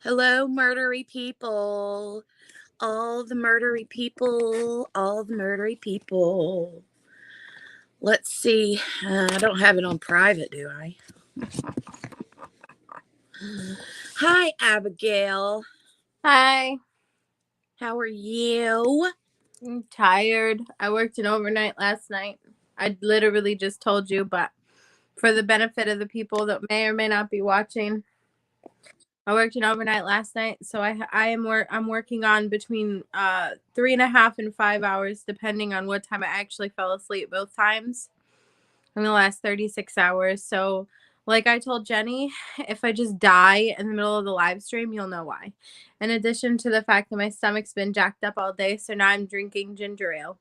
Hello, murdery people. All the murdery people. All the murdery people. Let's see. I don't have it on private, do I? Hi, Abigail. Hi. How are you? I'm tired. I worked an overnight last night. I literally just told you, but for the benefit of the people that may or may not be watching, I worked an overnight last night, so I'm working on between 3.5 and 5 hours, depending on what time I actually fell asleep. Both times in the last 36 hours. So, like I told Jenny, if I just die in the middle of the live stream, you'll know why. In addition to the fact that my stomach's been jacked up all day, so now I'm drinking ginger ale.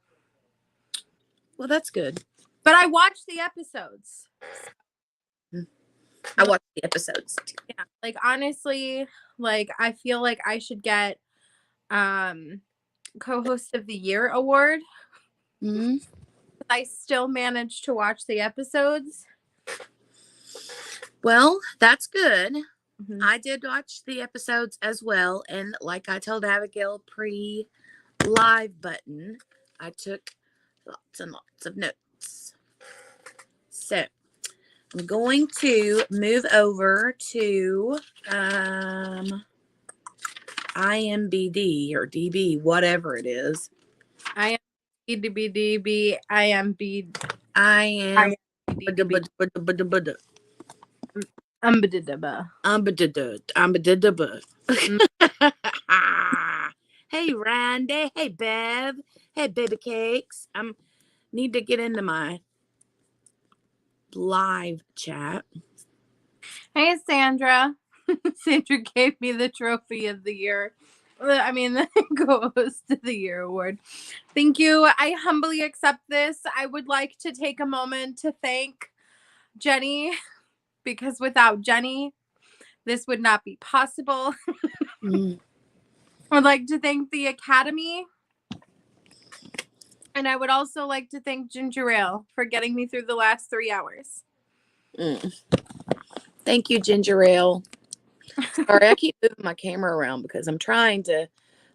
Well, that's good. But I watched the episodes. I watched the episodes. Yeah, like honestly, like I feel like I should get co-host of the year award. Mm-hmm. I still managed to watch the episodes. Well, that's good. Mm-hmm. I did watch the episodes as well, and like I told Abigail pre-live button, I took lots and lots of notes. So I'm going to move over to IMBD or DB, whatever it is. IMBDB, IMB. Hey Randy, hey Bev, hey baby cakes. I need to get into my live chat. Hey Sandra. Sandra gave me the trophy of the year. I mean, the co-host of the year award. Thank you. I humbly accept this. I would like to take a moment to thank Jenny, because without Jenny, this would not be possible. I would like to thank the Academy. And I would also like to thank Ginger Ale for getting me through the last 3 hours. Thank you, Ginger Ale. Sorry, I keep moving my camera around because I'm trying to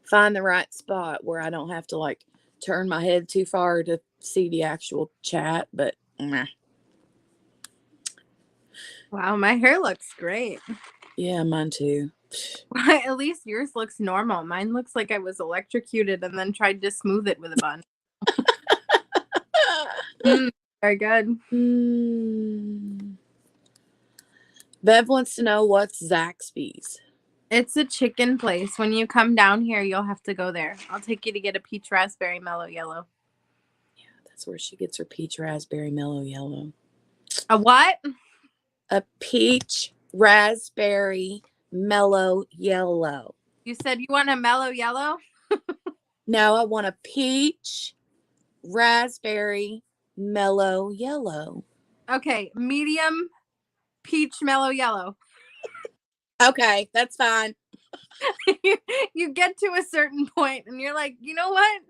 find the right spot where I don't have to like turn my head too far to see the actual chat, but Wow, my hair looks great. Yeah, mine too. At least yours looks normal. Mine looks like I was electrocuted and then tried to smooth it with a bun. Very good. Bev wants to know what's Zaxby's. It's a chicken place. When you come down here, you'll have to go there. I'll take you to get a peach raspberry mellow yellow. Yeah, that's where she gets her peach raspberry mellow yellow. A what? A peach raspberry mellow yellow. You said you want a mellow yellow? No, I want a peach raspberry mellow yellow. Okay, medium peach mellow yellow. Okay, that's fine. You get to a certain point and you're like, you know what?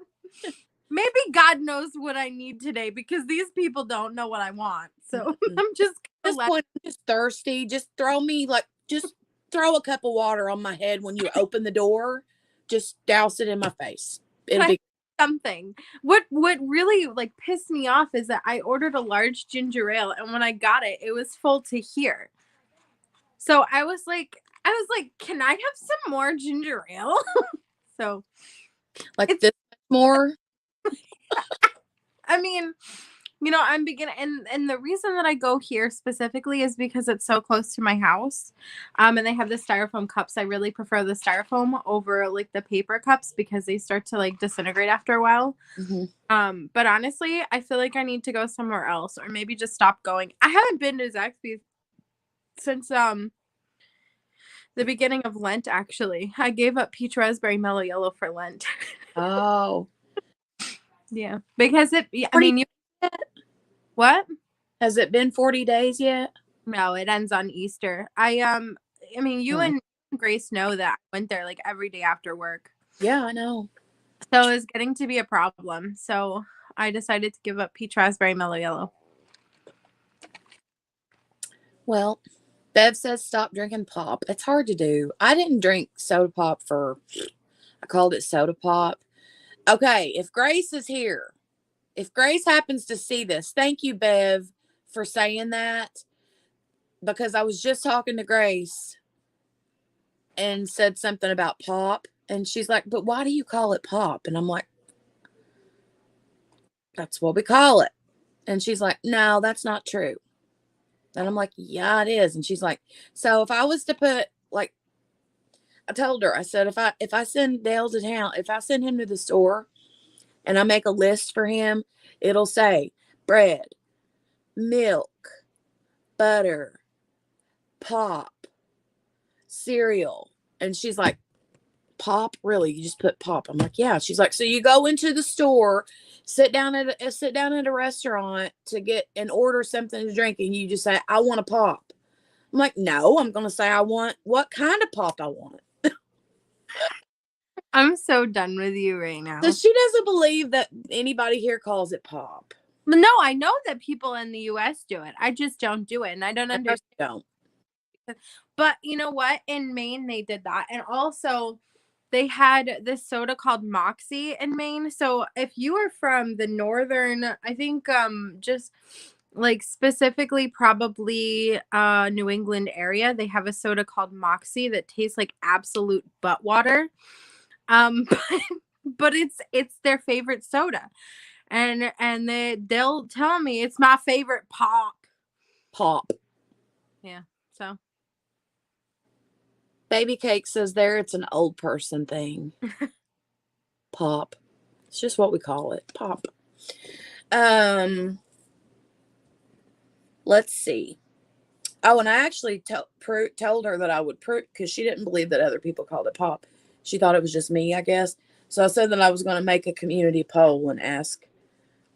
Maybe God knows what I need today because these people don't know what I want. So I'm just at this point, I'm just thirsty. Just throw a cup of water on my head when you open the door. Just douse it in my face. It'll be something. What really like pissed me off is that I ordered a large ginger ale, and when I got it, it was full to here. So I was like, can I have some more ginger ale? So like this more. I mean, you know, I'm beginning, and the reason that I go here specifically is because it's so close to my house, and they have the styrofoam cups. I really prefer the styrofoam over like the paper cups because they start to like disintegrate after a while. Mm-hmm. But honestly, I feel like I need to go somewhere else, or maybe just stop going. I haven't been to Zaxby's since the beginning of Lent. Actually, I gave up peach raspberry mellow yellow for Lent. Oh, yeah, because I mean, what? Has it been 40 days yet? No, it ends on Easter. I mean, you and Grace know that I went there like every day after work. Yeah, I know. So it was getting to be a problem. So I decided to give up peach raspberry mellow yellow. Well, Bev says stop drinking pop. It's hard to do. I didn't drink soda pop I called it soda pop. Okay, if Grace is here, if Grace happens to see this, thank you, Bev, for saying that. Because I was just talking to Grace and said something about pop. And she's like, but why do you call it pop? And I'm like, that's what we call it. And she's like, no, that's not true. And I'm like, yeah, it is. And she's like, so if I was to put, like, I told her, I said, if I send Dale to town, if I send him to the store and I make a list for him, it'll say bread, milk, butter, pop, cereal. And she's like, pop? Really? You just put pop? I'm like, yeah. She's like, so you go into the store, sit down at a restaurant to get and order something to drink, and you just say, I want a pop. I'm like, no, I'm gonna say I want what kind of pop I want. I'm so done with you right now. So she doesn't believe that anybody here calls it pop. No, I know that people in the US do it. I just don't do it, and I don't understand. Don't. But you know what? In Maine, they did that. And also, they had this soda called Moxie in Maine. So if you are from the northern, I think just like specifically probably New England area, they have a soda called Moxie that tastes like absolute butt water. But it's their favorite soda. And they'll tell me it's my favorite pop. Pop. Yeah. So Baby Cake says there it's an old person thing. Pop. It's just what we call it. Pop. Let's see. Oh, and I actually told her that I would prove, because she didn't believe that other people called it pop. She thought it was just me, I guess. So I said that I was going to make a community poll and ask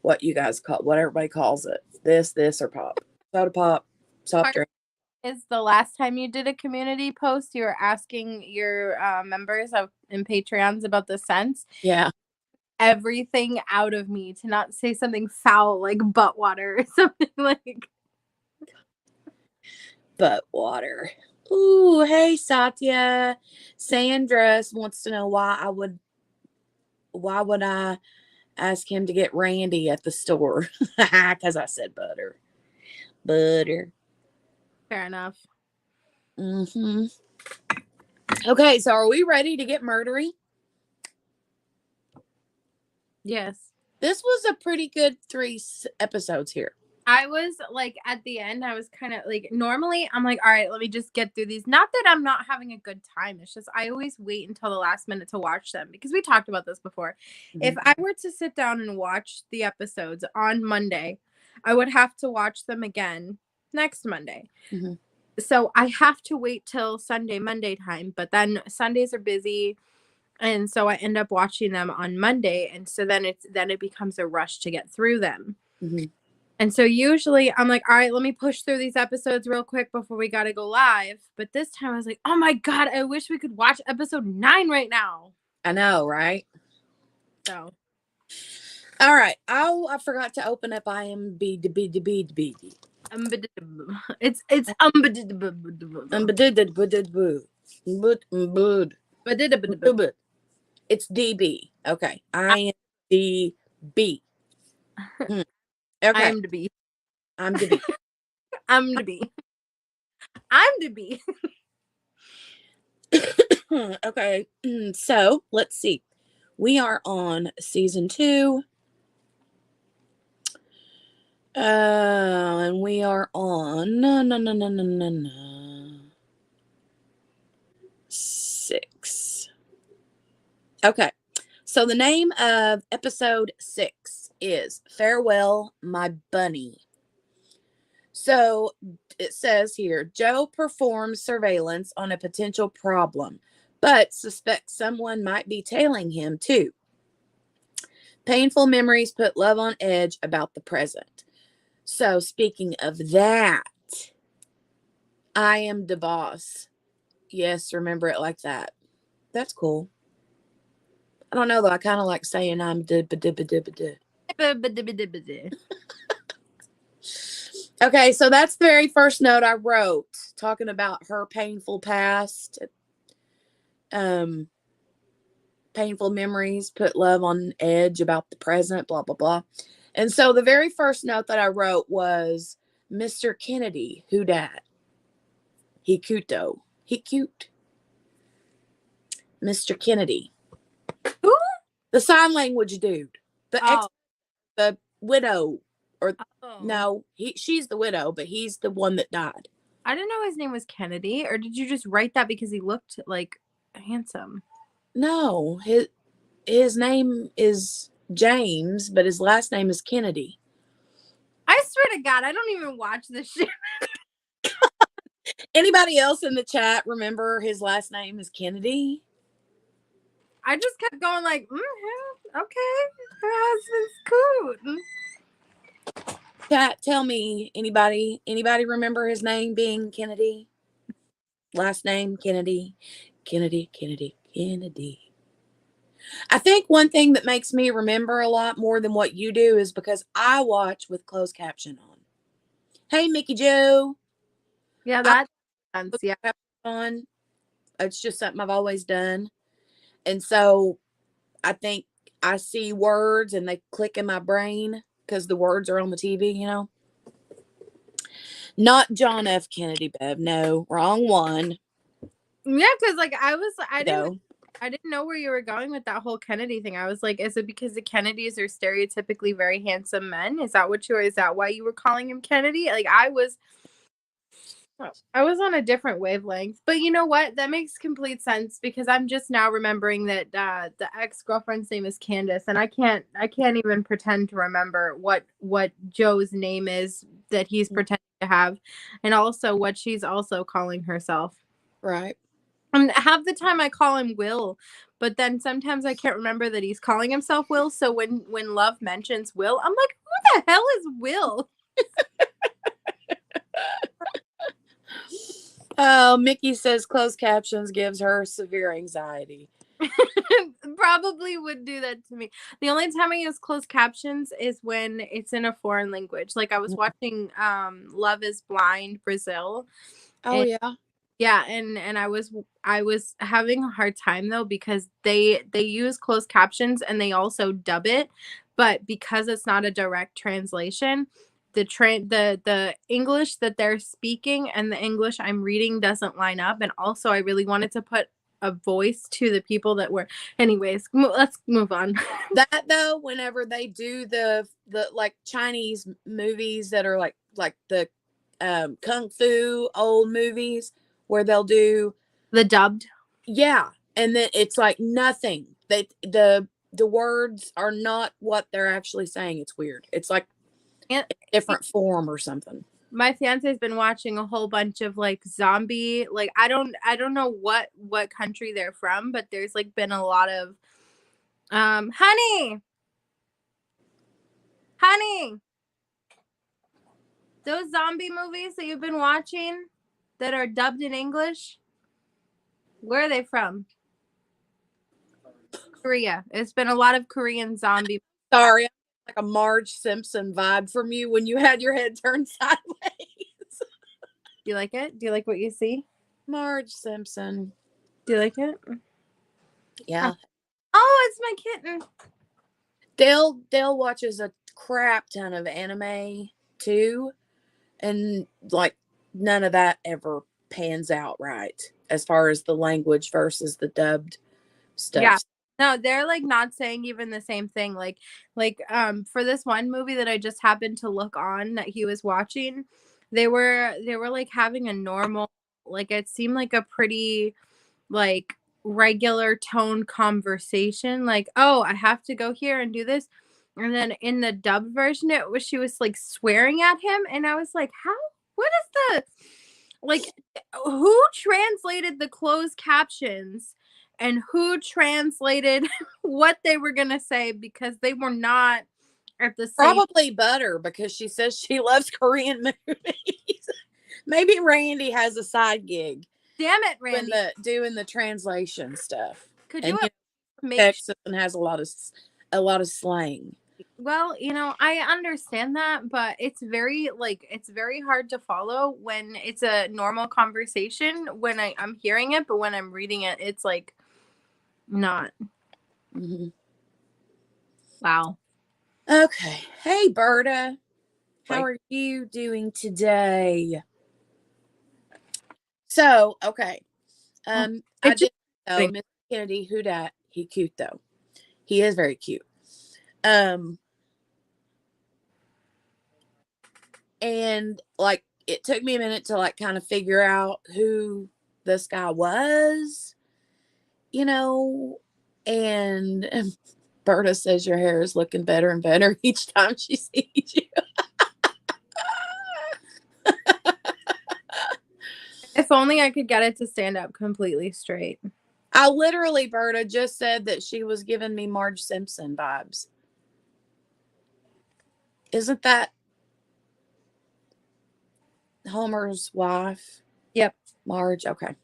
what you guys what everybody calls it. This, or pop. Soda pop, soft drink. Is the last time you did a community post, you were asking your members in Patreons about the scents? Yeah. Everything out of me to not say something foul like butt water or something like butt water. Ooh, hey Satya. Sandra wants to know why would I ask him to get Randy at the store? Because I said butter. Butter. Fair enough. Mm-hmm. Okay, so are we ready to get murdery? Yes. This was a pretty good 3 episodes here. I was like, at the end, I was kind of like, normally I'm like, all right, let me just get through these. Not that I'm not having a good time. It's just I always wait until the last minute to watch them, because we talked about this before. Mm-hmm. If I were to sit down and watch the episodes on Monday, I would have to watch them again next Monday. Mm-hmm. So I have to wait till Monday time, but then Sundays are busy. And so I end up watching them on Monday. And so then it becomes a rush to get through them. Mm-hmm. And so usually I'm like, all right, let me push through these episodes real quick before we got to go live. But this time I was like, oh my God, I wish we could watch episode 9 right now. I know, right? So. All right. Oh, I forgot to open up IMDb. It's It's DB. Okay. IMDb. Okay. IMDb. IMDb. IMDb. IMDb. Okay. So let's see. We are on season 2. And we are on 6. Okay. So the name of episode 6 is Farewell, My Bunny. So it says here, Joe performs surveillance on a potential problem, but suspects someone might be tailing him too. Painful memories put love on edge about the present. So speaking of that, I am the boss. Yes, remember it like that. That's cool. I don't know though. I kind of like saying I'm Okay, so that's the very first note I wrote, talking about her painful past, um, painful memories, put love on edge about the present, blah, blah, blah. And so the very first note that I wrote was Mr. Kennedy, who dat? He cute though. He cute. Mr. Kennedy. Who? The sign language dude. Oh. The widow. Or Oh. no, she's the widow, but he's the one that died. I didn't know his name was Kennedy, or did you just write that because he looked like handsome? No, his name is James, but his last name is Kennedy. I swear to God, I don't even watch this shit. Anybody else in the chat remember his last name is Kennedy? I just kept going like, okay, her husband's cool. Chat, tell me, anybody remember his name being Kennedy? Last name Kennedy. Kennedy. I think one thing that makes me remember a lot more than what you do is because I watch with closed caption on. Hey, Mickey Joe. Yeah, that sense. Yeah. On. It's just something I've always done. And so I think I see words and they click in my brain because the words are on the TV, you know. Not John F. Kennedy, Bev. No, wrong one. Yeah, because like I didn't know where you were going with that whole Kennedy thing. I was like, is it because the Kennedys are stereotypically very handsome men? Is that why you were calling him Kennedy? Like I was on a different wavelength. But you know what? That makes complete sense because I'm just now remembering that the ex-girlfriend's name is Candace, and I can't even pretend to remember what Joe's name is that he's pretending to have, and also what she's also calling herself. Right. And half the time I call him Will, but then sometimes I can't remember that he's calling himself Will. So when Love mentions Will, I'm like, who the hell is Will? Oh, Mickey says closed captions gives her severe anxiety. Probably would do that to me. The only time I use closed captions is when it's in a foreign language. Like I was watching Love is Blind Brazil. Oh, yeah. Yeah, and I was having a hard time though because they use closed captions and they also dub it, but because it's not a direct translation, the English that they're speaking and the English I'm reading doesn't line up, and also I really wanted to put a voice to the people that were. Anyways, let's move on. That though, whenever they do the like Chinese movies that are like the kung fu old movies where they'll do The dubbed. yeah, and then it's like nothing. The words are not what they're actually saying. It's weird. It's like a different form or something. My fiance's been watching a whole bunch of like zombie, like I don't know what country they're from, but there's like been a lot of honey, those zombie movies that you've been watching that are dubbed in English, where are they from? Korea. It's been a lot of Korean zombie. Sorry, like a Marge Simpson vibe from you when you had your head turned sideways. Do you like it? Do you like what you see? Marge Simpson. Do you like it? Yeah. Oh, it's my kitten. Dale watches a crap ton of anime too, and like none of that ever pans out right as far as the language versus the dubbed stuff. Yeah. No, they're like not saying even the same thing. Like for this one movie that I just happened to look on that he was watching, they were like having a normal, like it seemed like a pretty like regular tone conversation. Like, oh, I have to go here and do this. And then in the dub version, she was like swearing at him, and I was like, how? What is the like? Who translated the closed captions? And who translated what they were gonna say, because they were not at the same. Probably Butter, because she says she loves Korean movies. Maybe Randy has a side gig. Damn it, Randy! Doing the translation stuff. Could and you make Texas and has a lot of slang. Well, I understand that, but it's very hard to follow when it's a normal conversation when I'm hearing it, but when I'm reading it, it's like not. Mm-hmm. Wow. Okay. Hey, Berta. How Like, are you doing today? So, okay. I it's just did know Mr. Kennedy, who dat? He cute though. He is very cute. Um, and like it took me a minute to like kind of figure out who this guy was, you know, and Berta says your hair is looking better and better each time she sees you. if only I could get it to stand up completely straight. I literally, Berta just said that she was giving me Marge Simpson vibes. Isn't that Homer's wife? Yep. Marge, okay.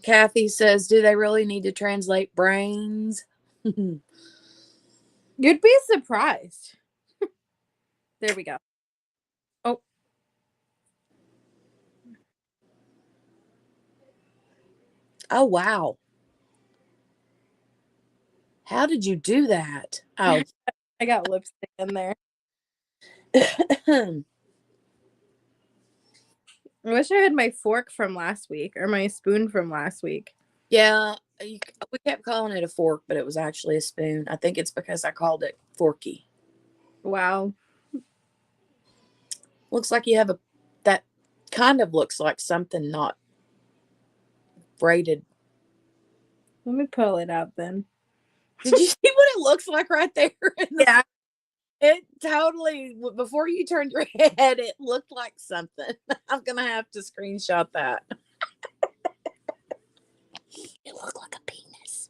Kathy says, do they really need to translate brains? You'd be surprised. There we go. Oh, Oh, wow. How did you do that? Oh. I got lipstick in there. I wish I had my fork from last week or my spoon from last week. Yeah, we kept calling it a fork, but it was actually a spoon. I think it's because I called it forky. Wow. Looks like you have that kind of looks like something not braided. Let me pull it out then. Did you see what it looks like right there? Yeah. It totally, before you turned your head, it looked like something. I'm going to have to screenshot that. It looked like a penis.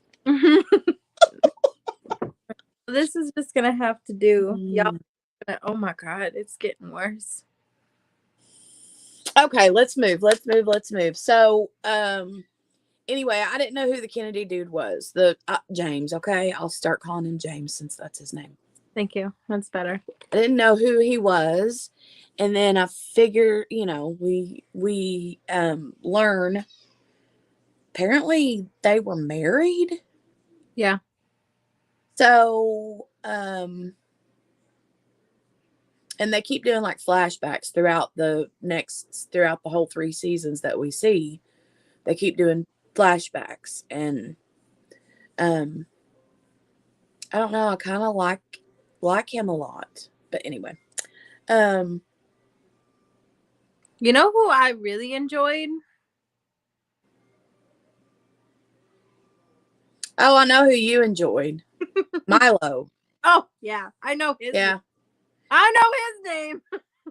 This is just gonna have to do. Y'all. Oh my god, it's getting worse. Okay, let's move. So, anyway, I didn't know who the Kennedy dude was. The James. Okay, I'll start calling him James since that's his name. Thank you. That's better. I didn't know who he was, and then I figure, we learn apparently they were married. Yeah. So, and they keep doing like flashbacks throughout the whole 3 seasons that we see. They keep doing flashbacks, and I don't know, I kind of like him a lot. But anyway, You know who I really enjoyed? oh, I know who you enjoyed. Milo. Oh yeah, I know his. Yeah. I know his name.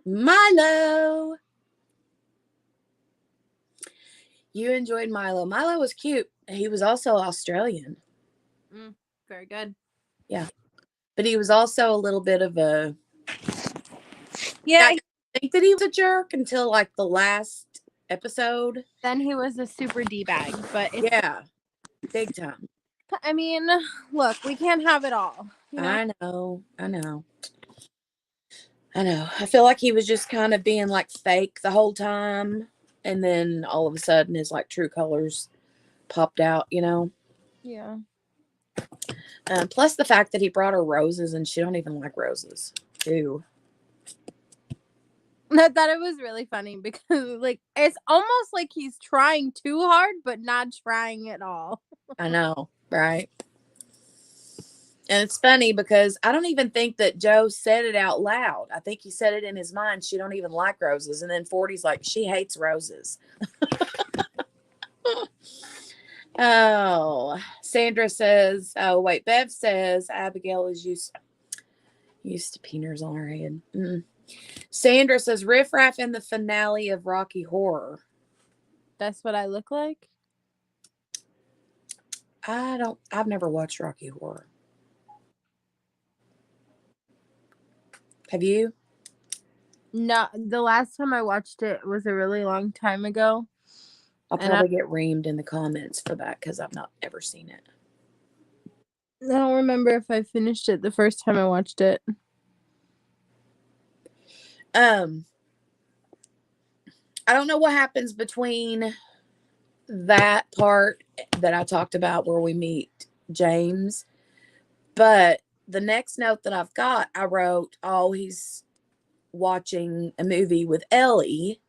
Milo. You enjoyed Milo. Milo was cute. He was also Australian. Very good. Yeah. But he was also a little bit of a. Yeah. I think that he was a jerk until like the last episode. Then he was a super D-bag, but Yeah. Big time. I mean, look, we can't have it all. I know. I feel like he was just kind of being like fake the whole time. And then all of a sudden his like true colors popped out, Yeah. Plus the fact that he brought her roses and she don't even like roses. Ew. I thought it was really funny because like it's almost like he's trying too hard, but not trying at all. I know, right? And it's funny because I don't even think that Joe said it out loud. I think he said it in his mind. She don't even like roses. And then 40's like, she hates roses. Oh, Sandra says, oh, wait, Bev says Abigail is used to peaners on her head. Sandra says Riff Raff in the finale of Rocky Horror. That's what I look like? I've never watched Rocky Horror. Have you? No, the last time I watched it was a really long time ago. I'll probably get reamed in the comments for that because I've not ever seen it. I don't remember if I finished it the first time I watched it. I don't know what happens between that part that I talked about where we meet James, but the next note that I've got, I wrote, oh, he's watching a movie with Ellie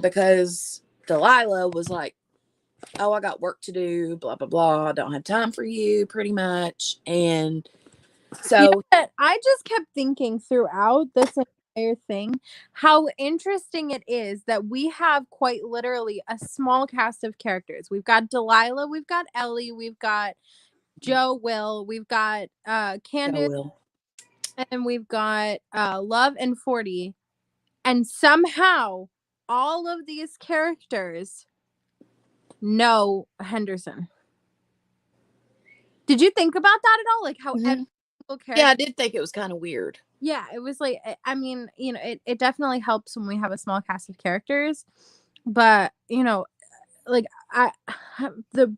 because Delilah was like, oh, I got work to do, blah, blah, blah. I don't have time for you, pretty much. And so, I just kept thinking throughout this entire thing how interesting it is that we have quite literally a small cast of characters. We've got Delilah, we've got Ellie, we've got Joe Will, we've got Candace, Will. and we've got Love and 40. And somehow all of these characters know Henderson. Did you think about that at all? Like how every single character. Yeah, I did think it was kind of weird. Yeah, it was like, I mean, it definitely helps when we have a small cast of characters. But, like the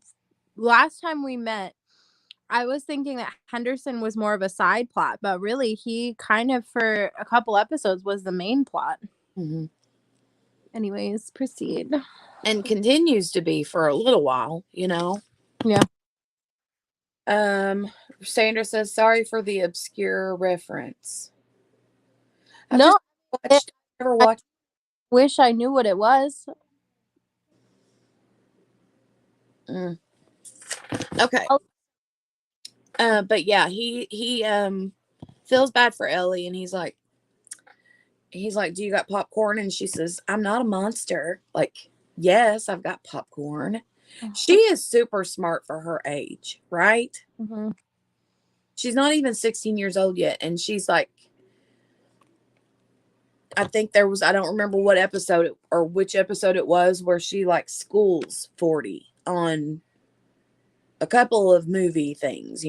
last time we met, I was thinking that Henderson was more of a side plot, but really he kind of for a couple episodes was the main plot. Mm-hmm. Anyways, proceed. And continues to be for a little while, Yeah. Sandra says, sorry for the obscure reference. No, Never watched. wish I knew what it was. Okay. But yeah, he feels bad for Ellie, and he's like, do you got popcorn? And she says, I'm not a monster. Like, yes, I've got popcorn. She is super smart for her age, right? Mm-hmm. She's not even 16 years old yet. And she's like, I think there was, I don't remember what episode or which episode it was where she like schools 40 on a couple of movie things,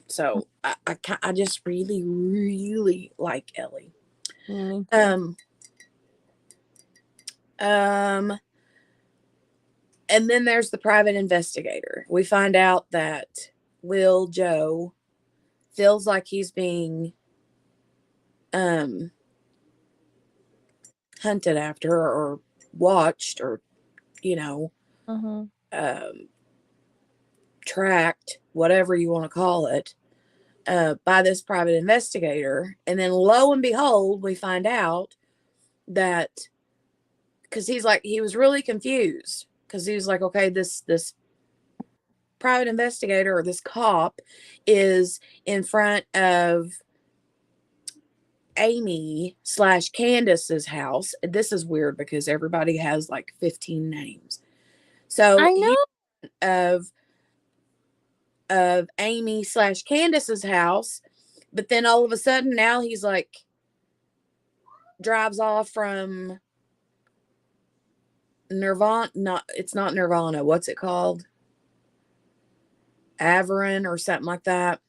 So I just really, really like Ellie. Mm-hmm. And then there's the private investigator. We find out that Will Joe feels like he's being hunted after or watched or Mm-hmm. tracked, whatever you want to call it, by this private investigator. And then lo and behold, we find out that because he was really confused because he was like, okay, this private investigator or this cop is in front of Amy/Candace's house. This is weird because everybody has like 15 names. So I know. Of Amy/Candace's house, but then all of a sudden now he's like drives off from Nirvana. It's not Nirvana. What's it called? Averin or something like that.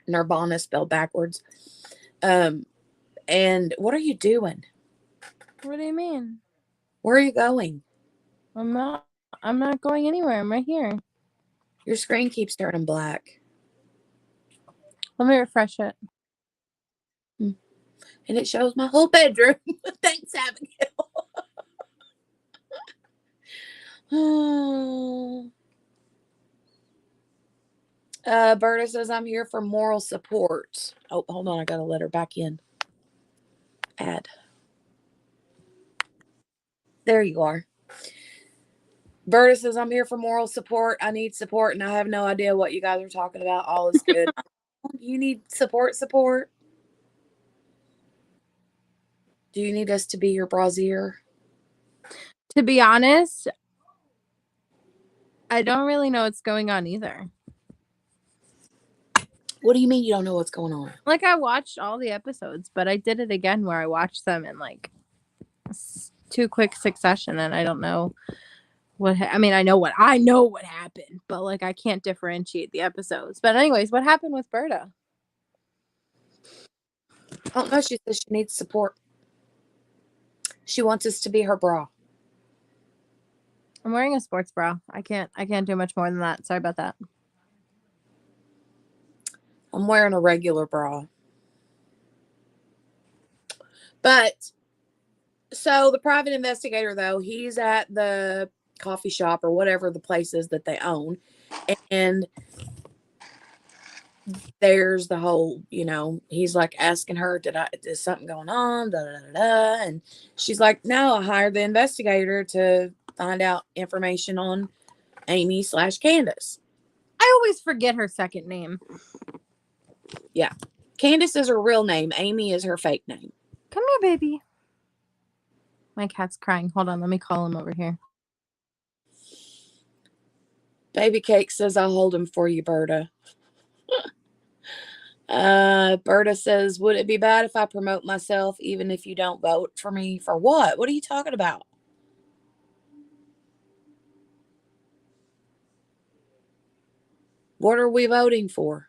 Nirvana spelled backwards. And what are you doing? What do you mean? Where are you going? I'm not going anywhere. I'm right here. Your screen keeps turning black. Let me refresh it. And it shows my whole bedroom. Thanks, Abigail. Berta says, I'm here for moral support. Oh, hold on. I got to let her back in. Add. There you are. Berta says, I'm here for moral support. I need support, and I have no idea what you guys are talking about. All is good. You need support? Do you need us to be your brazier? To be honest, I don't really know what's going on either. What do you mean you don't know what's going on? Like, I watched all the episodes, but I did it again where I watched them in like too quick succession, and I don't know I know what happened, but like I can't differentiate the episodes. But anyways, what happened with Berta? Oh no, she says she needs support. She wants us to be her bra. I'm wearing a sports bra. I can't do much more than that. Sorry about that. I'm wearing a regular bra. But so the private investigator, though, he's at the coffee shop or whatever the place is that they own. And there's the whole, he's like asking her, is something going on? Da, da, da, da. And she's like, no, I hired the investigator to find out information on Amy/Candace. I always forget her second name. Yeah. Candace is her real name. Amy is her fake name. Come here, baby. My cat's crying. Hold on. Let me call him over here. Baby Cake says, I'll hold him for you, Berta. Berta says, would it be bad if I promote myself even if you don't vote for me? For what? What are you talking about? What are we voting for?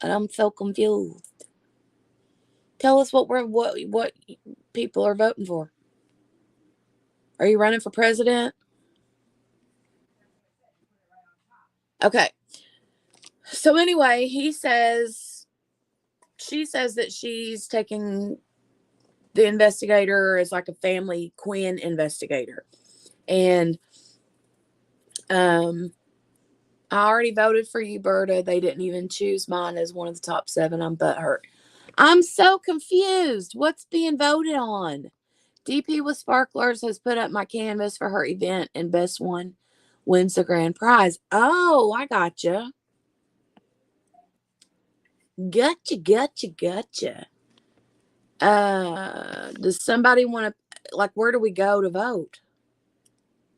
I'm so confused. Tell us what people are voting for. Are you running for president? Okay. So anyway, she says that she's taking the investigator as like a family Quinn investigator. And I already voted for you, Berta. They didn't even choose mine as one of the top 7. I'm butthurt. I'm so confused. What's being voted on? DP with Sparklers has put up my canvas for her event, and best one wins the grand prize. Oh, I gotcha. Gotcha. Does somebody want to, like, where do we go to vote?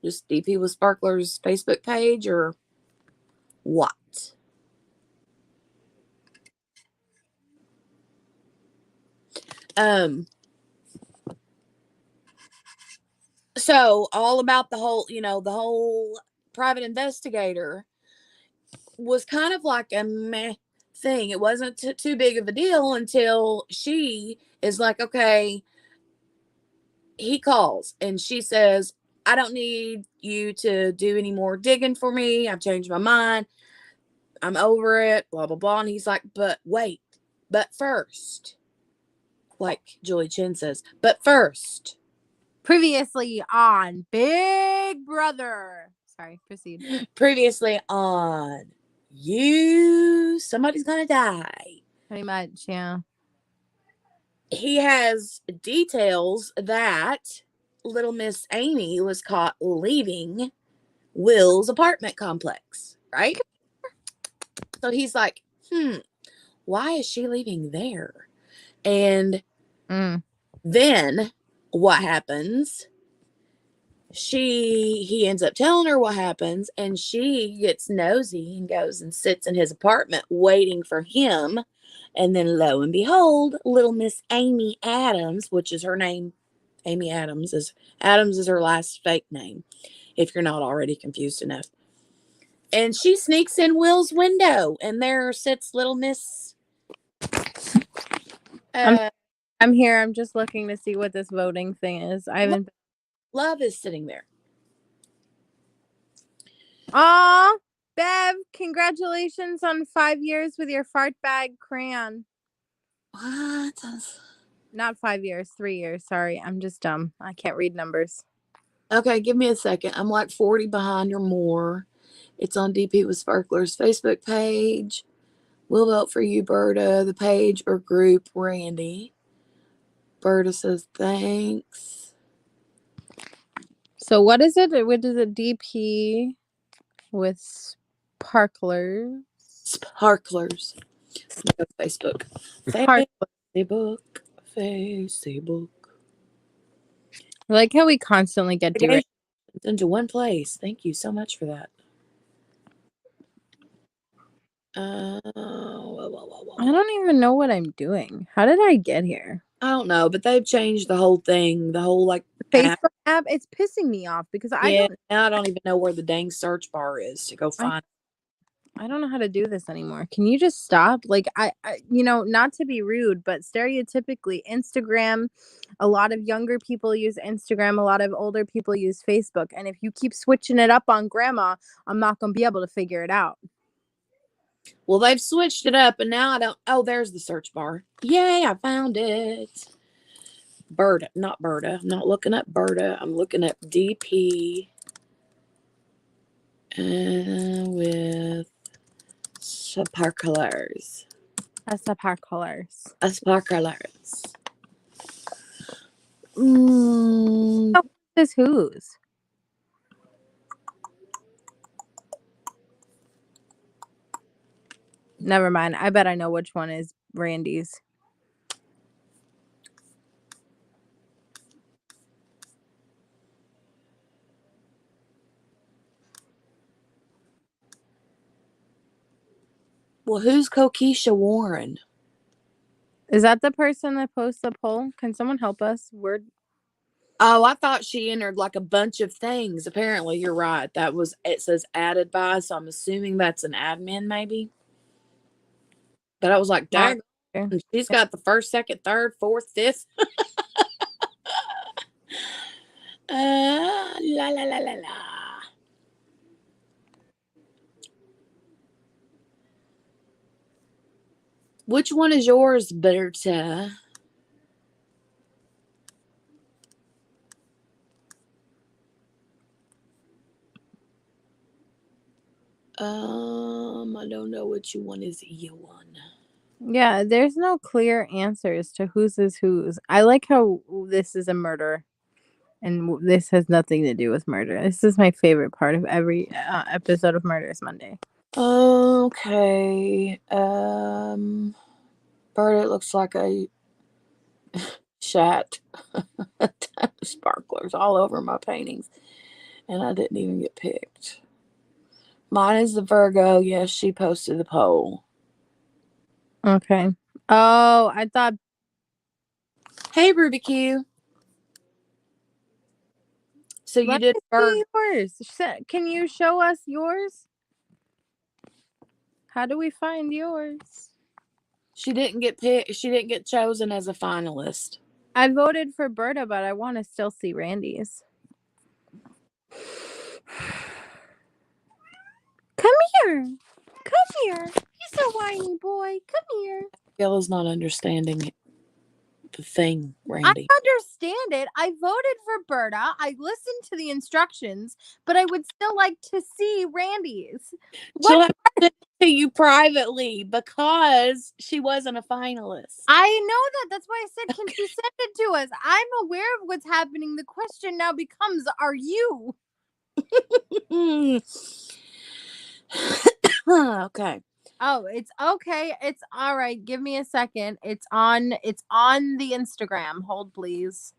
Just DP with Sparklers Facebook page or what? So all about the whole private investigator was kind of like a meh thing. It wasn't too big of a deal until she is like, okay, he calls and she says, I don't need you to do any more digging for me. I've changed my mind. I'm over it, blah, blah, blah. And he's like, but wait, but first, like Julie Chen says, but first. Previously on Big Brother. Sorry, proceed. Previously on somebody's gonna die. Pretty much, yeah. He has details that little Miss Amy was caught leaving Will's apartment complex, right? So he's like, why is she leaving there? And then what happens? He ends up telling her what happens, and she gets nosy and goes and sits in his apartment waiting for him. And then lo and behold, little Miss Amy Adams, which is her name, Amy Adams is her last fake name, if you're not already confused enough. And she sneaks in Will's window, and there sits little Miss. I'm here. I'm just looking to see what this voting thing is. I haven't. Love is sitting there. Aw, Bev, congratulations on 5 years with your fart bag crayon. What? Not 5 years, 3 years. Sorry, I'm just dumb. I can't read numbers. Okay, give me a second. I'm like 40 behind or more. It's on DP with Sparklers Facebook page. We'll vote for you, Berta. The page or group, Randy. Berta says thanks. So what is it? What is it? DP with Sparklers. Sparklers. Facebook. Facebook. I like how we constantly get directed into one place. Thank you so much for that. I don't even know what I'm doing. How did I get here? I don't know, but they've changed the whole thing. The whole Facebook app. It's pissing me off because I don't even know where the dang search bar is to go find. I don't know how to do this anymore. Can you just stop? Like, I not to be rude, but stereotypically, Instagram, a lot of younger people use Instagram, a lot of older people use Facebook. And if you keep switching it up on grandma, I'm not going to be able to figure it out. Well, they've switched it up, and now I don't. Oh, there's the search bar. Yay, I found it. Berta, not Berta. I'm not looking up Berta. I'm looking up DP with sparklers. Sparklers. Sparklers. Oh, this is whose? Never mind. I bet I know which one is Randy's. Well, who's Kokisha Warren? Is that the person that posts the poll? Can someone help us? Oh, I thought she entered like a bunch of things. Apparently, you're right. It says added by, so I'm assuming that's an admin, maybe. But I was like, dang, she's got the first, second, third, fourth, fifth. La la la la la. Which one is yours, Berta? I don't know which one is your one. Yeah, there's no clear answers to whose is whose. I like how this is a murder, and this has nothing to do with murder. This is my favorite part of every episode of Murderous Monday. Okay. Berta, it looks like a shat. Sparklers all over my paintings, and I didn't even get picked. Mine is the Virgo. Yes, she posted the poll. Okay. Oh, I thought. Hey, Ruby Q. So you did Virgo. Yours. Can you show us yours? How do we find yours? She didn't get picked. She didn't get chosen as a finalist. I voted for Berta, but I want to still see Randy's. Come here. Come here. He's a whiny boy. Come here. Bella's not understanding the thing, Randy. I understand it. I voted for Berta. I listened to the instructions, but I would still like to see Randy's. She'll have to send it to you privately because she wasn't a finalist. I know that. That's why I said, can she send it to us? I'm aware of what's happening. The question now becomes, are you? Okay. Oh, it's okay. It's all right. Give me a second. It's on the Instagram. Hold, please.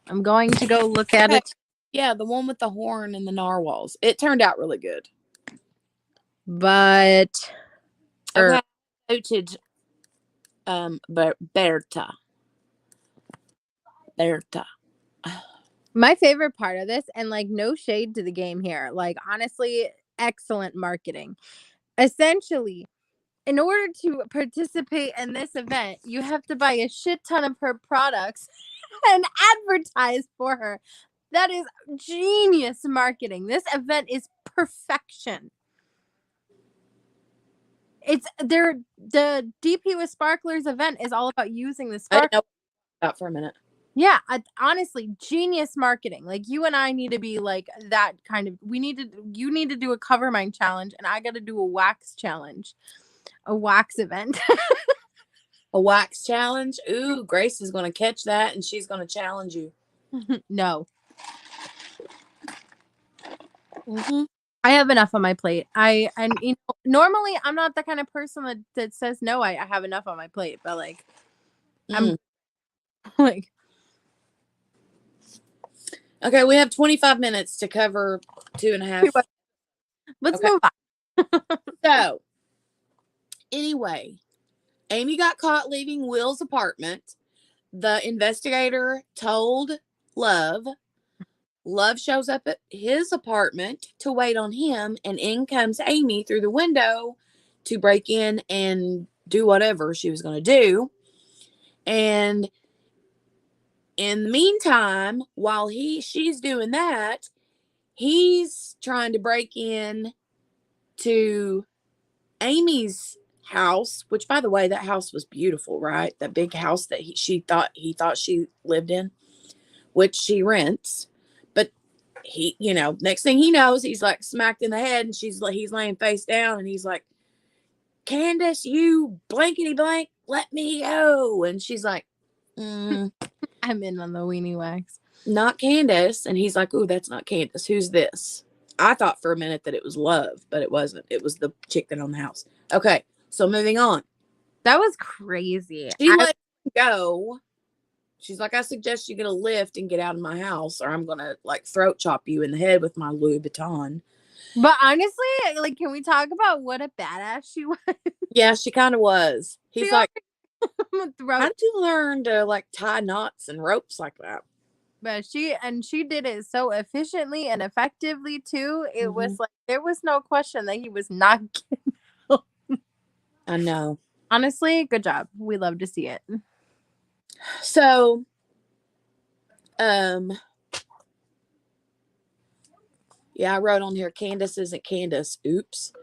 I'm going to go look at it. Yeah, the one with the horn and the narwhals. It turned out really good. But okay. Voted Berta. My favorite part of this, and like no shade to the game here, like honestly, excellent marketing. Essentially, in order to participate in this event, you have to buy a shit ton of her products and advertise for her. That is genius marketing. This event is perfection. The DP with Sparklers event is all about using the sparklers. I didn't know that for a minute. Yeah, honestly, genius marketing. Like you and I need to be like that kind of. You need to do a cover mine challenge, and I got to do a wax challenge, a wax event. A wax challenge? Ooh, Grace is going to catch that, and she's going to challenge you. No. Mm-hmm. I have enough on my plate. Normally I'm not the kind of person that says no. I have enough on my plate, but like, I'm like. Okay, we have 25 minutes to cover 2.5. Let's move on. So, anyway, Amy got caught leaving Will's apartment. The investigator told Love. Love shows up at his apartment to wait on him, and in comes Amy through the window to break in and do whatever she was going to do. And in the meantime, while she's doing that, he's trying to break in to Amy's house, which, by the way, that house was beautiful, right? That big house that he thought she lived in, which she rents. But he, next thing he knows, he's like smacked in the head, and he's laying face down, and he's like, "Candace, you blankety blank, let me go." And she's like, I'm in on the weenie wax. "Not Candace." And he's like, "Ooh, that's not Candace. Who's this?" I thought for a minute that it was Love, but it wasn't. It was the chick that owned the house. Okay, so moving on. That was crazy. She let him go. She's like, "I suggest you get a lift and get out of my house, or I'm gonna like throat chop you in the head with my Louis Vuitton." But honestly, like, can we talk about what a badass she was? Yeah, she kind of was. He's like, throat. "How'd you learn to like tie knots and ropes like that?" But she did it so efficiently and effectively too. It was like there was no question that he was not getting. I know. Honestly, good job. We love to see it. So, yeah, I wrote on here, Candace isn't Candace. Oops.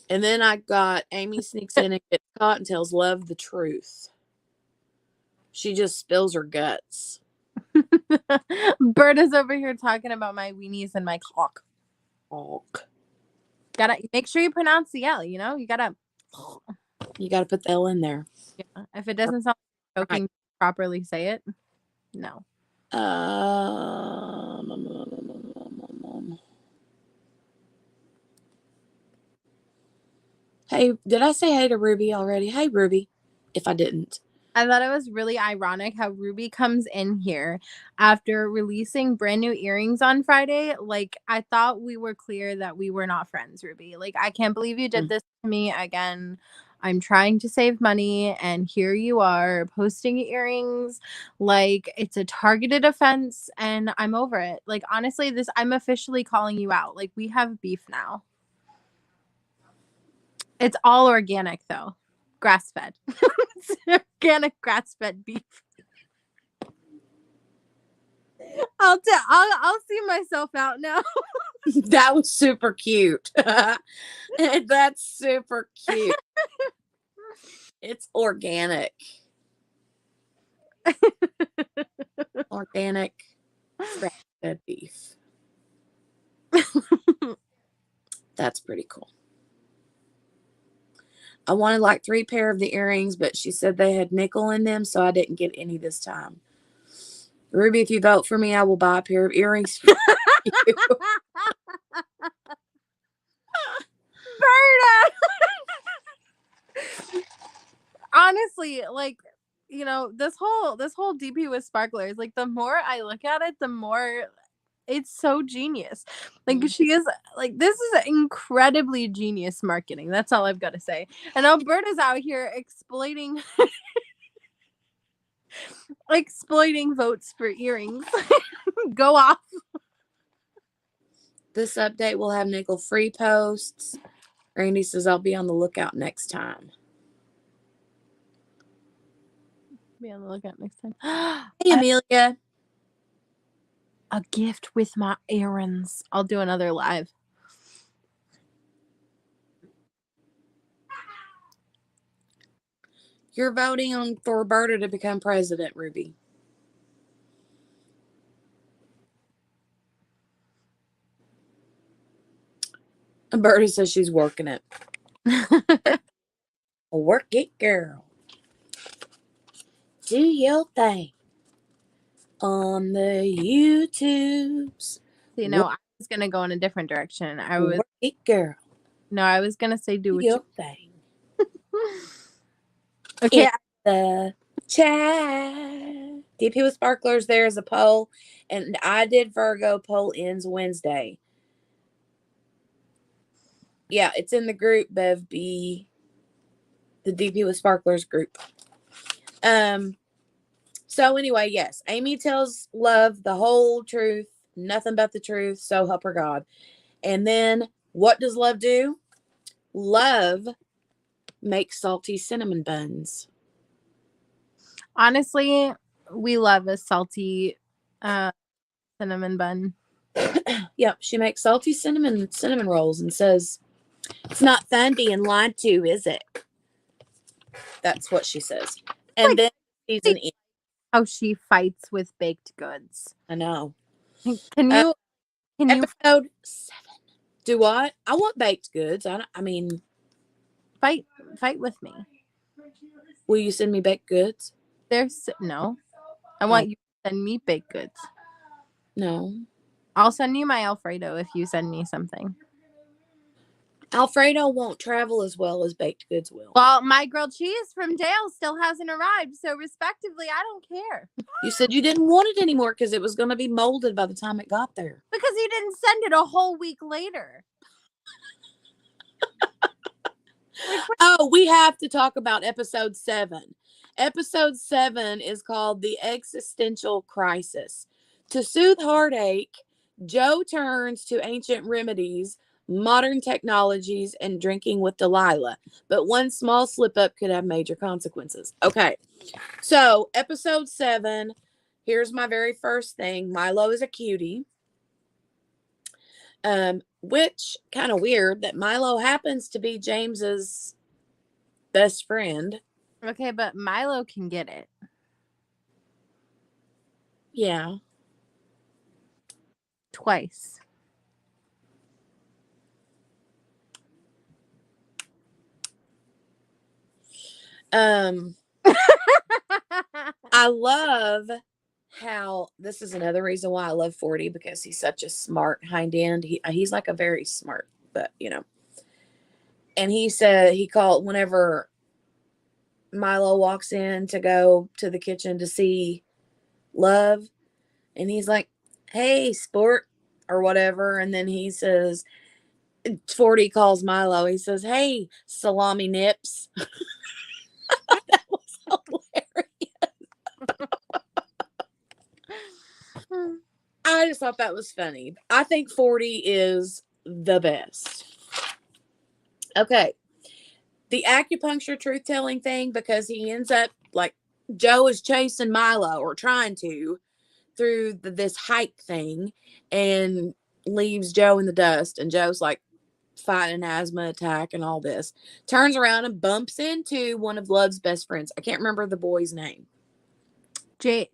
And then I got Amy sneaks in and gets caught and tells Love the truth. She just spills her guts. Bert is over here talking about my weenies and my cock. Gotta make sure you pronounce the L, you gotta put the L in there. Yeah. If it doesn't sound like joking, properly say it. No. Hey, did I say hey to Ruby already? Hey, Ruby, if I didn't. I thought it was really ironic how Ruby comes in here after releasing brand new earrings on Friday. Like, I thought we were clear that we were not friends, Ruby. Like, I can't believe you did this to me again. I'm trying to save money, and here you are posting earrings. Like, it's a targeted offense, and I'm over it. Like, honestly, I'm officially calling you out. Like, we have beef now. It's all organic, though. Grass-fed. It's organic grass-fed beef. I'll see myself out now. That was super cute. That's super cute. It's organic. Organic grass-fed beef. That's pretty cool. I wanted like 3 pair of the earrings, but she said they had nickel in them, so I didn't get any this time. Ruby, if you vote for me, I will buy a pair of earrings for you. Berta! Honestly, like, this whole DP with sparklers, like, the more I look at it, the more it's so genius. Like, she is like, this is incredibly genius marketing. That's all I've got to say. And Alberta's out here exploiting votes for earrings. Go off. This update will have nickel free posts. Randy says I'll be on the lookout next time. Be on the lookout next time. Hey, Amelia. A gift with my errands. I'll do another live. You're voting for Roberta to become president, Ruby. Roberta says she's working it. Work it, girl. Do your thing on the YouTubes. I was gonna go in a different direction. Work it, girl. No, I was gonna say do your thing. Okay. The chat. DP with sparklers. There's a poll, and I did Virgo. Poll ends Wednesday. Yeah, it's in the group, Bev B. The DP with sparklers group. So anyway, yes, Amy tells Love the whole truth, nothing but the truth, so help her God. And then what does Love do? Love make salty cinnamon buns. Honestly, we love a salty cinnamon bun. Yep, she makes salty cinnamon rolls and says, "It's not fun being lied to, is it?" That's what she says. And then season ends. How she fights with baked goods. I know. Can you Episode 7. Do what? I want baked goods. I mean, fight with me? will you send me baked goods? No. I want you to send me baked goods. No. I'll send you my Alfredo if you send me something. Alfredo won't travel as well as baked goods will. Well, my grilled cheese from Dale still hasn't arrived, so respectively, I don't care. You said you didn't want it anymore because it was going to be molded by the time it got there. Because you didn't send it a whole week later. Oh, we have to talk about episode 7. Episode 7 is called The Existential Crisis. To soothe heartache, Joe turns to ancient remedies, modern technologies, and drinking with Delilah. But one small slip up could have major consequences. Okay, so episode 7, here's my very first thing. Milo is a cutie. Which kind of weird that Milo happens to be James's best friend. Okay, but Milo can get it. Yeah. Twice. I love how this is another reason why I love 40, because he's such a smart hind end. He's like a very smart, but and he said he called whenever Milo walks in to go to the kitchen to see Love, and he's like, "Hey, sport," or whatever, and then he says, 40 calls Milo, he says, "Hey, salami nips." That was hilarious. I just thought that was funny. I think 40 is the best. Okay. The acupuncture truth telling thing, because he ends up like Joe is chasing Milo, or trying to, through this hike thing, and leaves Joe in the dust. And Joe's like fighting an asthma attack and all this. Turns around and bumps into one of Love's best friends. I can't remember the boy's name. J.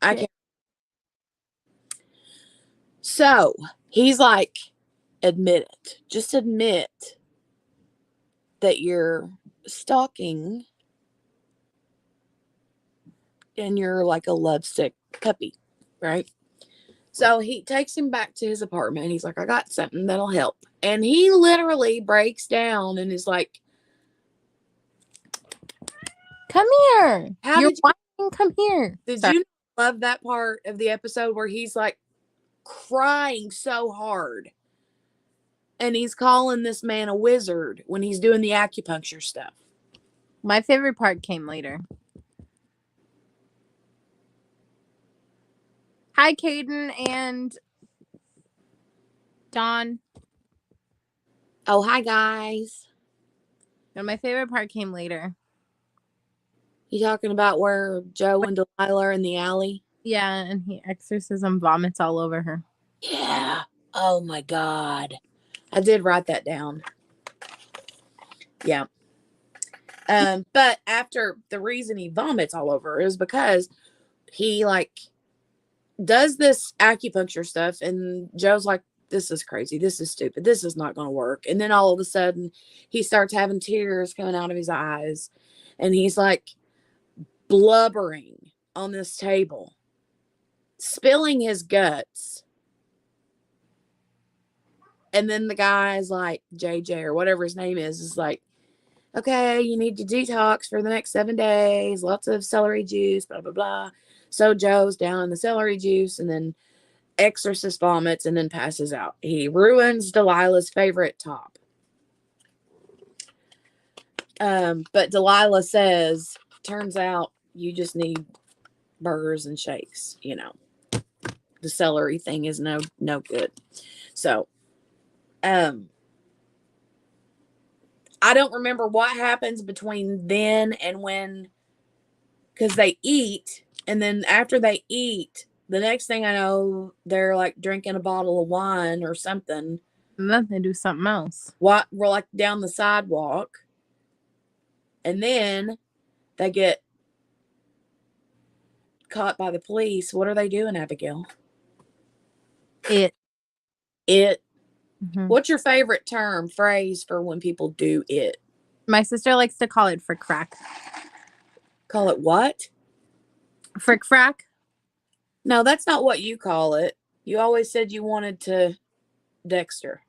I can't. So he's like, admit it. Just admit that you're stalking and you're like a lovesick puppy, right? So he takes him back to his apartment. He's like, I got something that'll help. And he literally breaks down and is like, come here. You're whining, come here. Did you love that part of the episode where he's like crying so hard? And he's calling this man a wizard when he's doing the acupuncture stuff. My favorite part came later. Hi, Caden and Dawn. Oh, hi, guys. And my favorite part came later. You talking about where Joe and Delilah are in the alley? Yeah, and he exorcism vomits all over her. Yeah. Oh, my God. I did write that down. Yeah. But after, the reason he vomits all over is because he like does this acupuncture stuff, and Joe's like, this is crazy, this is stupid, this is not going to work. And then all of a sudden he starts having tears coming out of his eyes, and he's like blubbering on this table, spilling his guts. And then the guy's like, JJ or whatever his name is like, okay, you need to detox for the next 7 days, lots of celery juice, blah, blah, blah. So Joe's down in the celery juice, and then exorcist vomits, and then passes out. He ruins Delilah's favorite top. But Delilah says, turns out you just need burgers and shakes. The celery thing is no good. So, I don't remember what happens between then and when, because they eat, and then after they eat, the next thing I know, they're like drinking a bottle of wine or something. And then they do something else. What we're like down the sidewalk, and then they get caught by the police. What are they doing, Abigail? It. Mm-hmm. What's your favorite phrase for when people do it? My sister likes to call it frick frack. Call it what? Frick frack? No, that's not what you call it. You always said you wanted to Dexter.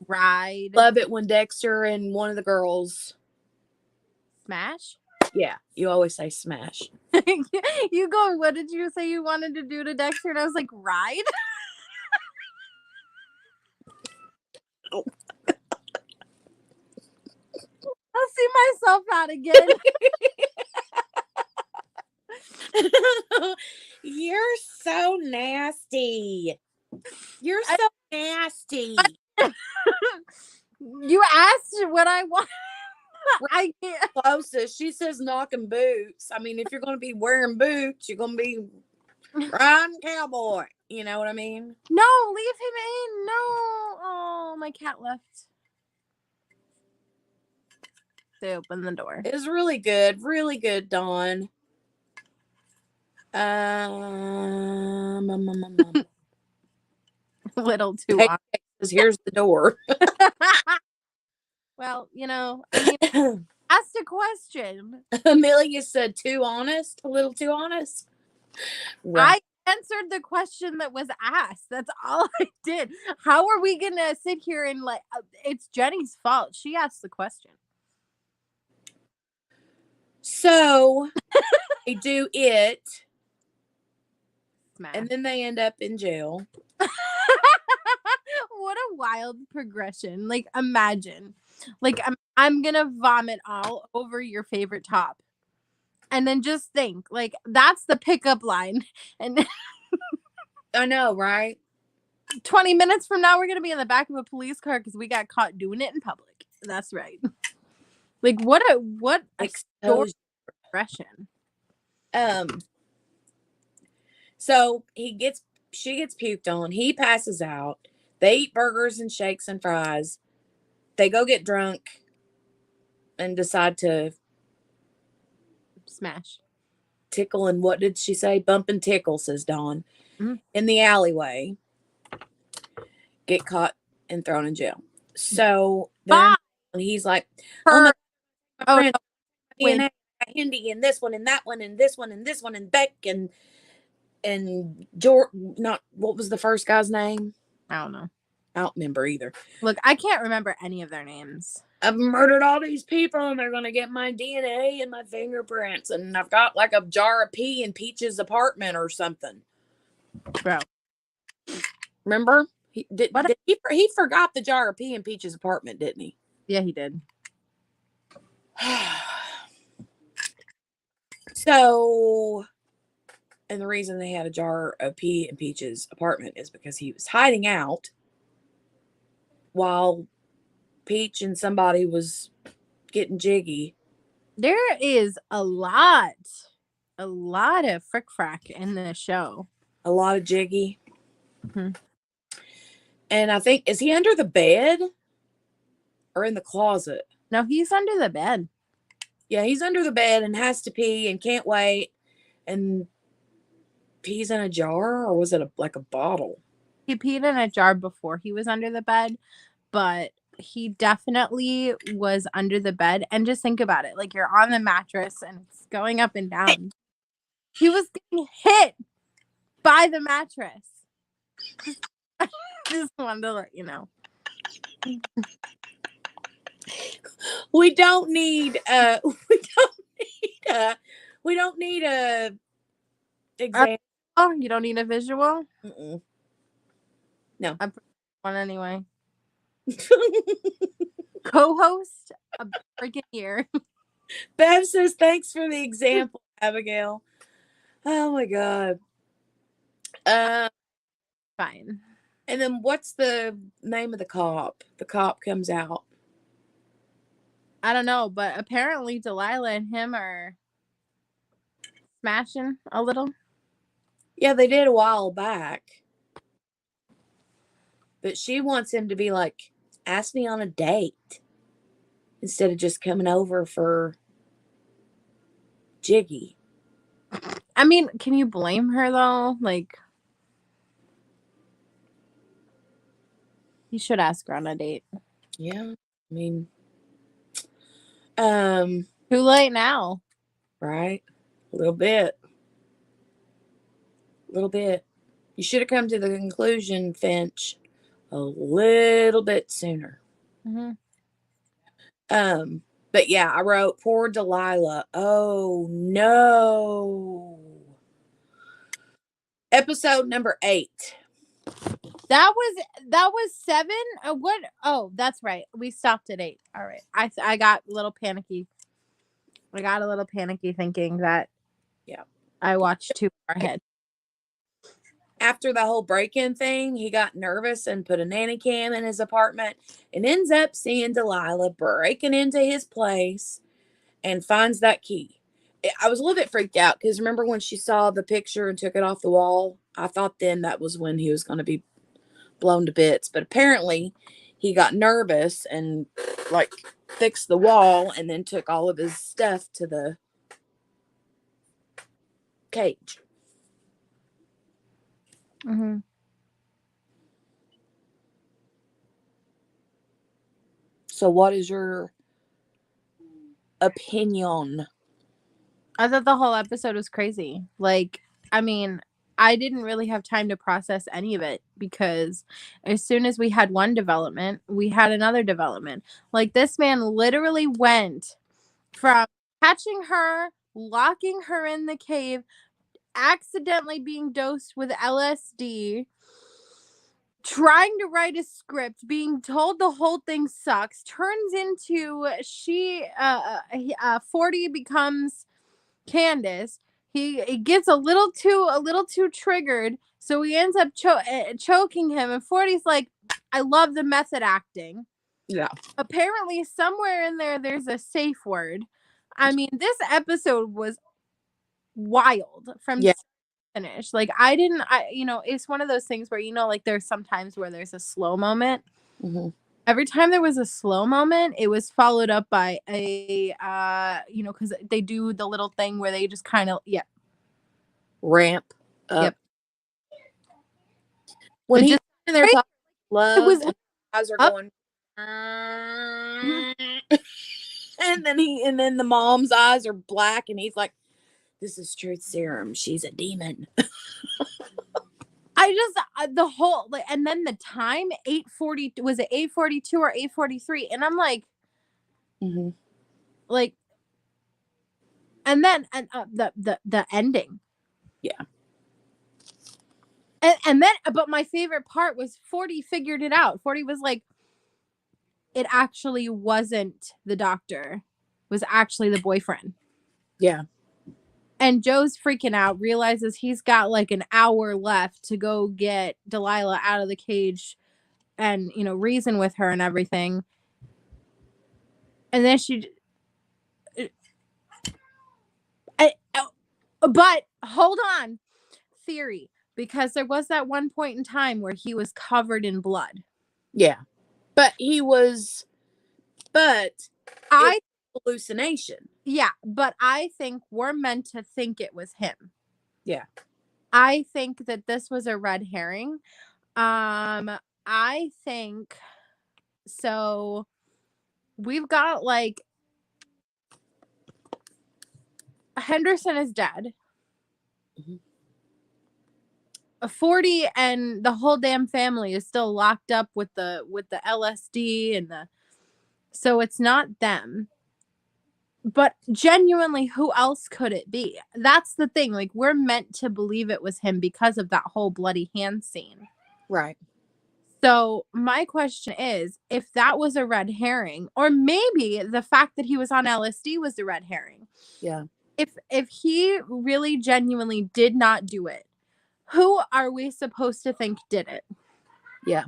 Ride. Love it when Dexter and one of the girls Smash? Yeah, you always say smash. You go, what did you say you wanted to do to Dexter? And I was like, ride? Oh. I'll see myself out again. You're so nasty. You're so nasty. You asked what I want. I can't. Closest. She says knocking boots. I mean, if you're going to be wearing boots, you're going to be riding cowboy. You know what I mean? No, leave him in. No. Oh, my cat left. They opened the door. It was really good. Really good, Dawn. Little too hey, long. Here's the door. Well, you know, I mean, asked a question. Amelia said too honest, a little too honest. Right. I answered the question that was asked. That's all I did. How are we going to sit here and like, it's Jenny's fault. She asked the question. So they do it. Smash. And then they end up in jail. What a wild progression. Like, imagine. Like, I'm going to vomit all over your favorite top. And then just think, like, that's the pickup line. And I know, right? 20 minutes from now, we're going to be in the back of a police car because we got caught doing it in public. That's right. Like, what a story progression. So she gets puked on. He passes out. They eat burgers and shakes and fries. They go get drunk and decide to smash. Tickle and what did she say? Bump and tickle, says Dawn. Mm-hmm. In the alleyway. Get caught and thrown in jail. So then he's like, oh my friend, DNA, Hindi, and this one, and that one, and this one, and this one, and Beck, and George. Not what was the first guy's name? I don't know. I don't remember either. Look, I can't remember any of their names. I've murdered all these people, and they're gonna get my DNA and my fingerprints, and I've got like a jar of pee in Peach's apartment or something. Bro, remember? He forgot the jar of pee in Peach's apartment, didn't he? Yeah, he did. So, and the reason they had a jar of pee in Peach's apartment is because he was hiding out while Peach and somebody was getting jiggy. There is a lot of frick frack in the show. A lot of jiggy. Mm-hmm. And I think, is he under the bed or in the closet? No, he's under the bed. Yeah, he's under the bed and has to pee and can't wait and pees in a jar, or was it like a bottle? He peed in a jar before he was under the bed, but he definitely was under the bed. And just think about it. Like, you're on the mattress and it's going up and down. He was getting hit by the mattress. Just wanted to let you know. We don't need a example. Oh, you don't need a visual? Mm-mm. No. I'm one anyway. Co-host a freaking year. Bev says, thanks for the example, Abigail. Oh my God. Fine. And then what's the name of the cop? The cop comes out. I don't know, but apparently Delilah and him are smashing a little. Yeah, they did a while back. But she wants him to be like, ask me on a date instead of just coming over for jiggy. I mean, can you blame her though? Like, you should ask her on a date. Yeah. I mean, um, Too late now. right? A little bit. A little bit. You should have come to the conclusion, Finch, a little bit sooner. Mm-hmm. But yeah, I wrote poor Delilah. Oh no. Episode number 8. That was 7. What? Oh, that's right. We stopped at 8. All right. I got a little panicky. I got a little panicky thinking that Yeah. I watched too far ahead. After the whole break-in thing, he got nervous and put a nanny cam in his apartment and ends up seeing Delilah breaking into his place and finds that key. I was a little bit freaked out because remember when she saw the picture and took it off the wall? I thought then that was when he was going to be blown to bits. But apparently he got nervous and like fixed the wall and then took all of his stuff to the cage. Mm-hmm. So what is your opinion? I thought the whole episode was crazy. Like, I mean, I didn't really have time to process any of it because as soon as we had one development, we had another development. Like, this man literally went from catching her, locking her in the cave, accidentally being dosed with LSD, trying to write a script, being told the whole thing sucks, turns into 40 becomes Candace. He gets a little too triggered, so he ends up choking him. And 40's like, I love the method acting. Yeah. Apparently, somewhere in there's a safe word. I mean, this episode was wild from finish. Like, it's one of those things where, like, there's sometimes where there's a slow moment. Mm-hmm. Every time there was a slow moment, it was followed up by a because they do the little thing where they just kind of Ramp up. Yep. When he's in there talking love, was and eyes are up. going, and then the mom's eyes are black, and he's like, "This is truth serum. She's a demon." I just the whole and then the time 8:40 was it 8:42 or 8:43, and I'm like, mm-hmm. like, and then the ending, yeah. And then, but my favorite part was 40 figured it out. 40 was like, it actually wasn't the doctor, it was actually the boyfriend. Yeah. And Joe's freaking out, realizes he's got like an hour left to go get Delilah out of the cage and, reason with her and everything. And then but hold on, theory, because there was that one point in time where he was covered in blood. Yeah. But hallucination. Yeah, but I think we're meant to think it was him. Yeah. I think that this was a red herring. I think so. We've got like Henderson is dead. Mm-hmm. 40 and the whole damn family is still locked up with the LSD and so it's not them. But genuinely, who else could it be? That's the thing. Like, we're meant to believe it was him because of that whole bloody hand scene. Right. So my question is, if that was a red herring, or maybe the fact that he was on LSD was the red herring. Yeah. If he really genuinely did not do it, who are we supposed to think did it? Yeah.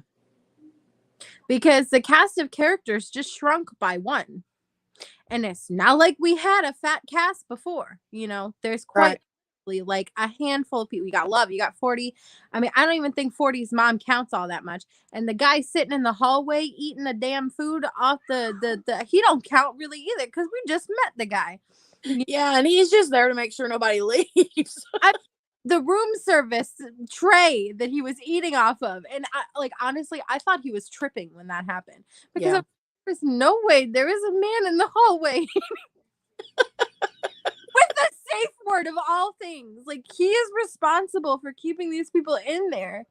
Because the cast of characters just shrunk by one. And it's not like we had a fat cast before. You know, there's quite like a handful of people. You got Love, you got 40. I mean, I don't even think 40's mom counts all that much. And the guy sitting in the hallway eating the damn food off the he don't count really either, because we just met the guy. Yeah, and he's just there to make sure nobody leaves. The room service tray that he was eating off of. And honestly, I thought he was tripping when that happened, because there's no way there is a man in the hallway with the safe word of all things. Like, he is responsible for keeping these people in there.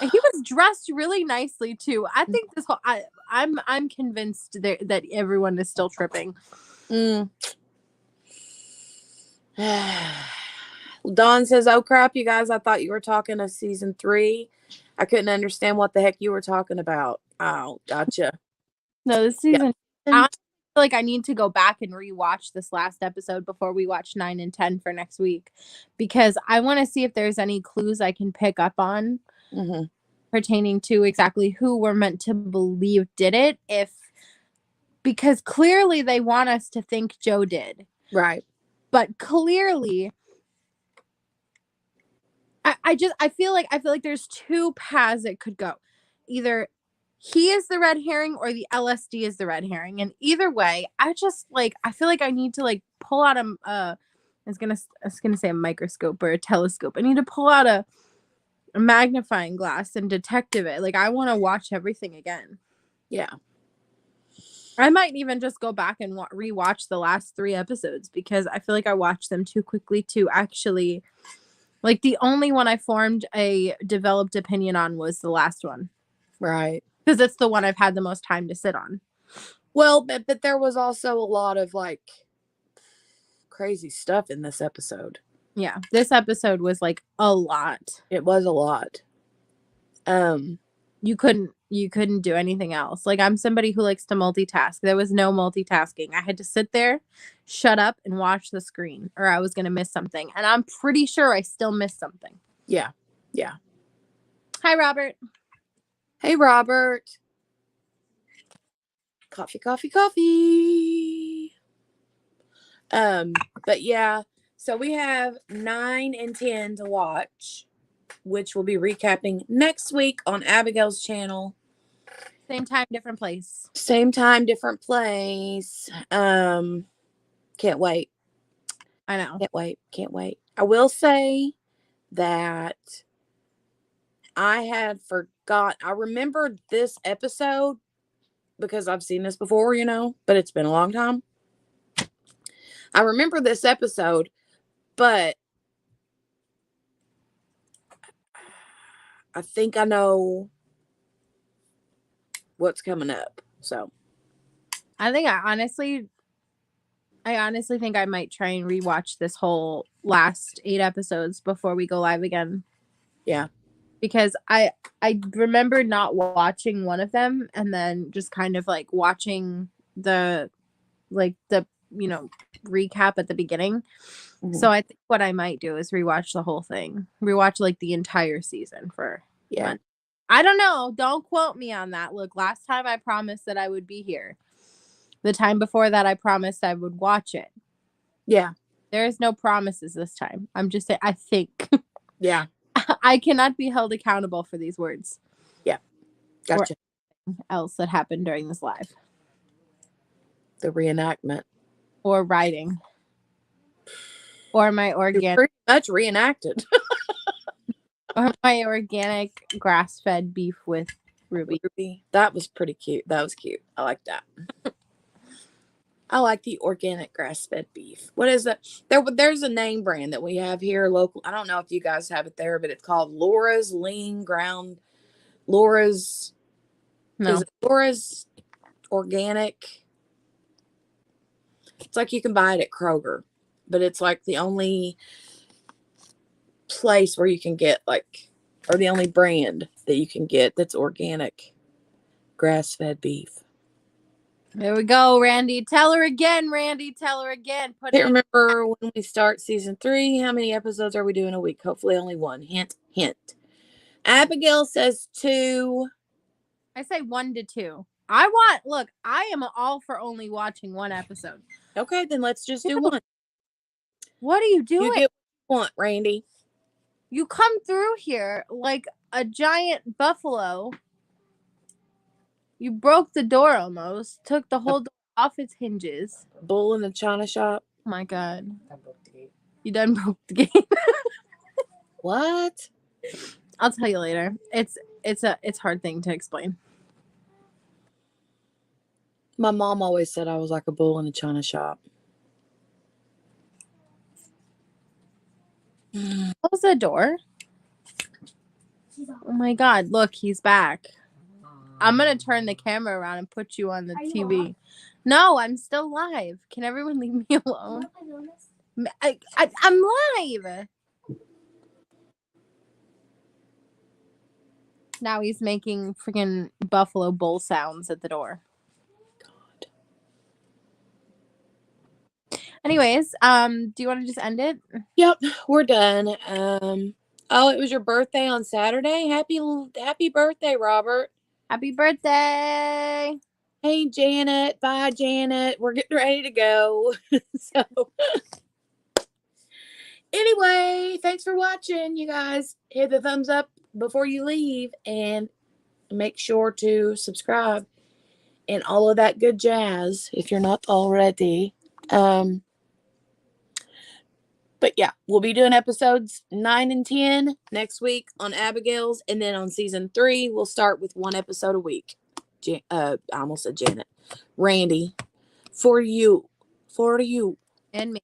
And he was dressed really nicely too. I think this whole I'm convinced that everyone is still tripping. Dawn says, "Oh crap, you guys! I thought you were talking of season 3. I couldn't understand what the heck you were talking about." Oh, gotcha. No, this season. I feel like I need to go back and rewatch this last episode before we watch 9 and 10 for next week, because I want to see if there's any clues I can pick up on pertaining to exactly who we're meant to believe did it. Because clearly they want us to think Joe did, right? But clearly, I feel like there's two paths it could go. Either he is the red herring or the LSD is the red herring. And either way, I feel like I need to pull out I was gonna say a microscope or a telescope. I need to pull out a magnifying glass and detective it. Like, I want to watch everything again. Yeah. I might even just go back and rewatch the last 3 episodes, because I feel like I watched them too quickly to actually. Like, the only one I formed a developed opinion on was the last one. Right. Because it's the one I've had the most time to sit on. Well, but there was also a lot of crazy stuff in this episode. Yeah, this episode was a lot. It was a lot. You couldn't do anything else. Like, I'm somebody who likes to multitask. There was no multitasking. I had to sit there, shut up, and watch the screen, or I was going to miss something. And I'm pretty sure I still missed something. Yeah. Yeah. Hi, Robert. Hey, Robert. Coffee, coffee, coffee. But yeah, so we have 9 and 10 to watch, which we'll be recapping next week on Abigail's channel. Same time, different place. Same time, different place. Can't wait. I know. Can't wait. I will say that I had forgot. I remembered this episode because I've seen this before, but it's been a long time. I remember this episode, but I think I know what's coming up. So I honestly think I might try and rewatch this whole last 8 episodes before we go live again. Yeah. Because I remember not watching one of them, and then just kind of watching the recap at the beginning. So I think what I might do is rewatch the whole thing. Rewatch the entire season for months. I don't know. Don't quote me on that. Look, last time I promised that I would be here. The time before that, I promised I would watch it. Yeah. There is no promises this time. I'm just saying, I think. Yeah. I cannot be held accountable for these words. Yeah. Gotcha. Or else that happened during this live. The reenactment. Or writing. Or my organic. You're pretty much reenacted. Or my organic grass-fed beef with Ruby. That was pretty cute. That was cute. I like that. I like the organic grass-fed beef. What is that? There's a name brand that we have here local. I don't know if you guys have it there, but it's called Laura's Lean Ground. Laura's. No. Is it Laura's Organic? It's you can buy it at Kroger, but it's the only place where you can get or the only brand that you can get that's organic grass-fed beef. There we go, Randy. Tell her again, Randy. Tell her again. I can't remember when we start season 3. How many episodes are we doing a week? Hopefully only 1. Hint, hint. Abigail says 2. I say 1 to 2. I am all for only watching one episode. Okay, then let's just do one. What are you doing? You get what you want, Randy. You come through here like a giant buffalo. You broke the door almost. Took the whole door off its hinges. Bull in the china shop. Oh my God. You done broke the gate. What? I'll tell you later. It's a hard thing to explain. My mom always said I was like a bull in a china shop. Close the door. Oh my God. Look, he's back. I'm going to turn the camera around and put you on the TV. No, I'm still live. Can everyone leave me alone? I'm live. Now he's making freaking Buffalo Bull sounds at the door. God. Anyways, do you want to just end it? Yep, we're done. Oh, it was your birthday on Saturday. Happy birthday, Robert. Happy birthday. Hey, Janet. Bye, Janet. We're getting ready to go. So, anyway, thanks for watching, you guys. Hit the thumbs up before you leave and make sure to subscribe and all of that good jazz if you're not already. But yeah, we'll be doing episodes 9 and 10 next week on Abigail's. And then on season 3, we'll start with 1 episode a week. I almost said Janet. Randy, for you. And me.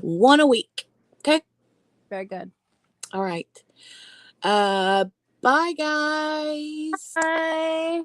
1 a week. Okay? Very good. All right. Bye, guys. Bye.